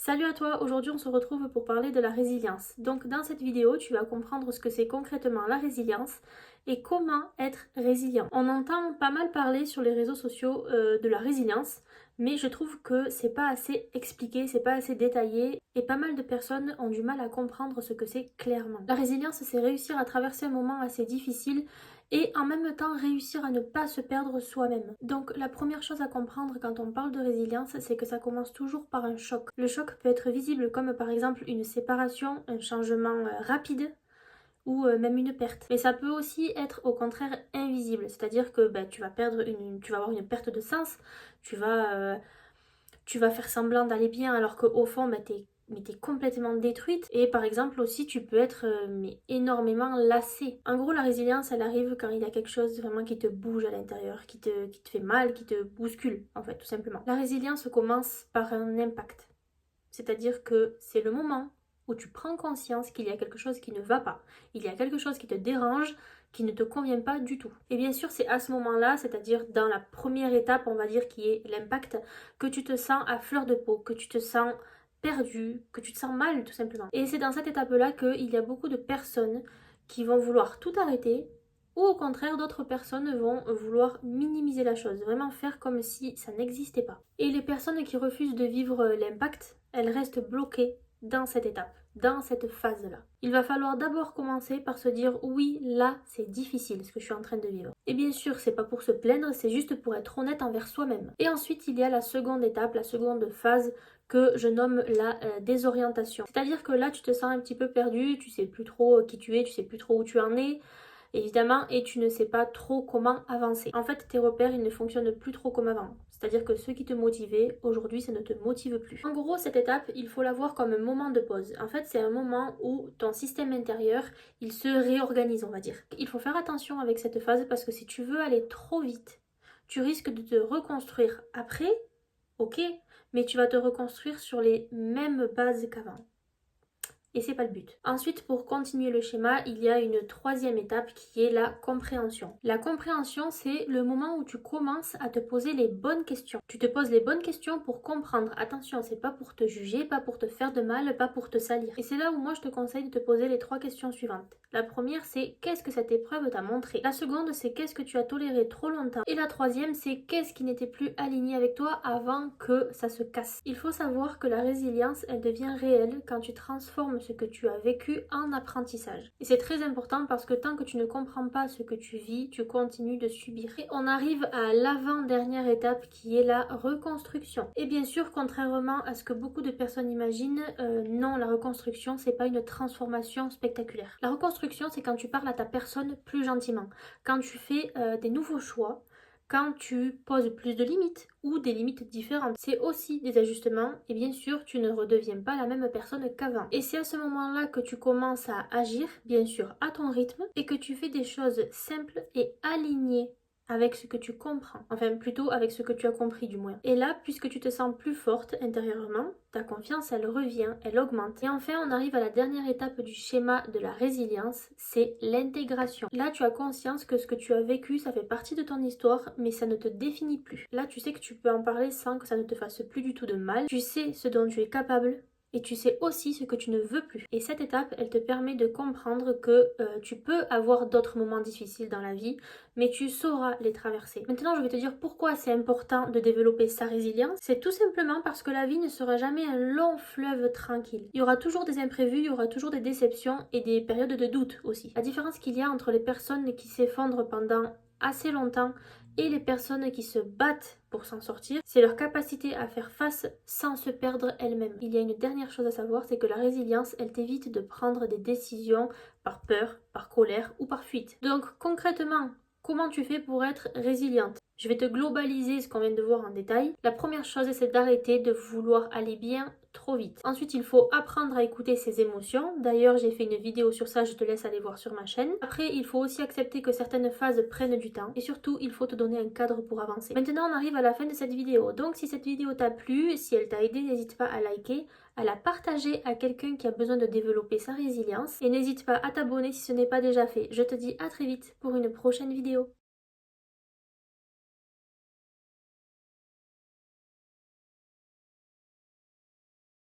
Salut à toi, aujourd'hui on se retrouve pour parler de la résilience. Donc dans cette vidéo, tu vas comprendre ce que c'est concrètement la résilience et comment être résilient. On entend pas mal parler sur les réseaux sociaux de la résilience, mais je trouve que c'est pas assez expliqué, c'est pas assez détaillé et pas mal de personnes ont du mal à comprendre ce que c'est clairement. La résilience, c'est réussir à traverser un moment assez difficile et en même temps réussir à ne pas se perdre soi-même. Donc la première chose à comprendre quand on parle de résilience, c'est que ça commence toujours par un choc. Le choc peut être visible comme par exemple une séparation, un changement rapide ou même une perte. Mais ça peut aussi être au contraire invisible, c'est-à-dire que tu vas tu vas avoir une perte de sens, tu vas, euh, tu vas faire semblant d'aller bien alors qu'au fond t'es complètement détruite. Et par exemple aussi tu peux être énormément lassée. En gros la résilience elle arrive quand il y a quelque chose vraiment qui te bouge à l'intérieur, qui te fait mal, qui te bouscule en fait tout simplement. La résilience commence par un impact. C'est-à-dire que c'est le moment où tu prends conscience qu'il y a quelque chose qui ne va pas, il y a quelque chose qui te dérange, qui ne te convient pas du tout. Et bien sûr, c'est à ce moment-là, c'est-à-dire dans la première étape, on va dire, qui est l'impact, que tu te sens à fleur de peau, que tu te sens perdu, que tu te sens mal tout simplement. Et c'est dans cette étape-là qu'il y a beaucoup de personnes qui vont vouloir tout arrêter, ou au contraire, d'autres personnes vont vouloir minimiser la chose, vraiment faire comme si ça n'existait pas. Et les personnes qui refusent de vivre l'impact, elles restent bloquées dans cette étape, dans cette phase-là. Il va falloir d'abord commencer par se dire oui, là, c'est difficile ce que je suis en train de vivre. Et bien sûr, c'est pas pour se plaindre, c'est juste pour être honnête envers soi-même. Et ensuite, il y a la seconde étape, la seconde phase que je nomme la désorientation. C'est-à-dire que là, tu te sens un petit peu perdu, tu sais plus trop qui tu es, tu sais plus trop où tu en es, évidemment, et tu ne sais pas trop comment avancer. En fait, tes repères, ils ne fonctionnent plus trop comme avant. C'est-à-dire que ce qui te motivait, aujourd'hui, ça ne te motive plus. En gros, cette étape, il faut la voir comme un moment de pause. En fait, c'est un moment où ton système intérieur, il se réorganise, on va dire. Il faut faire attention avec cette phase parce que si tu veux aller trop vite, tu risques de te reconstruire après, ok, mais tu vas te reconstruire sur les mêmes bases qu'avant. Et c'est pas le but. Ensuite, pour continuer le schéma, il y a une troisième étape qui est la compréhension. La compréhension, c'est le moment où tu commences à te poser les bonnes questions. Tu te poses les bonnes questions pour comprendre. Attention, c'est pas pour te juger, pas pour te faire de mal, pas pour te salir. Et c'est là où moi je te conseille de te poser les trois questions suivantes. La première, c'est qu'est-ce que cette épreuve t'a montré? La seconde, c'est qu'est-ce que tu as toléré trop longtemps? Et la troisième, c'est qu'est-ce qui n'était plus aligné avec toi avant que ça se casse? Il faut savoir que la résilience, elle devient réelle quand tu transformes ce que tu as vécu en apprentissage. Et c'est très important parce que tant que tu ne comprends pas ce que tu vis, tu continues de subir. Et on arrive à l'avant-dernière étape qui est la reconstruction. Et bien sûr, contrairement à ce que beaucoup de personnes imaginent, non, la reconstruction, c'est pas une transformation spectaculaire. La reconstruction, c'est quand tu parles à ta personne plus gentiment, quand tu fais des nouveaux choix, quand tu poses plus de limites ou des limites différentes. C'est aussi des ajustements et bien sûr tu ne redeviens pas la même personne qu'avant. Et c'est à ce moment-là que tu commences à agir, bien sûr à ton rythme, et que tu fais des choses simples et alignées avec ce que tu comprends, enfin plutôt avec ce que tu as compris du moins. Et là, puisque tu te sens plus forte intérieurement, ta confiance elle revient, elle augmente. Et enfin, on arrive à la dernière étape du schéma de la résilience, c'est l'intégration. Là, tu as conscience que ce que tu as vécu, ça fait partie de ton histoire, mais ça ne te définit plus. Là, tu sais que tu peux en parler sans que ça ne te fasse plus du tout de mal. Tu sais ce dont tu es capable, et tu sais aussi ce que tu ne veux plus. Et cette étape, elle te permet de comprendre que tu peux avoir d'autres moments difficiles dans la vie, mais tu sauras les traverser. Maintenant, je vais te dire pourquoi c'est important de développer sa résilience. C'est tout simplement parce que la vie ne sera jamais un long fleuve tranquille. Il y aura toujours des imprévus, il y aura toujours des déceptions et des périodes de doute aussi. La différence qu'il y a entre les personnes qui s'effondrent pendant assez longtemps et les personnes qui se battent pour s'en sortir, c'est leur capacité à faire face sans se perdre elles-mêmes. Il y a une dernière chose à savoir, c'est que la résilience, elle t'évite de prendre des décisions par peur, par colère ou par fuite. Donc concrètement, comment tu fais pour être résiliente? Je vais te globaliser ce qu'on vient de voir en détail. La première chose, c'est d'arrêter de vouloir aller bien trop vite. Ensuite, il faut apprendre à écouter ses émotions. D'ailleurs, j'ai fait une vidéo sur ça, je te laisse aller voir sur ma chaîne. Après, il faut aussi accepter que certaines phases prennent du temps. Et surtout, il faut te donner un cadre pour avancer. Maintenant, on arrive à la fin de cette vidéo. Donc, si cette vidéo t'a plu, si elle t'a aidé, n'hésite pas à liker, à la partager à quelqu'un qui a besoin de développer sa résilience. Et n'hésite pas à t'abonner si ce n'est pas déjà fait. Je te dis à très vite pour une prochaine vidéo.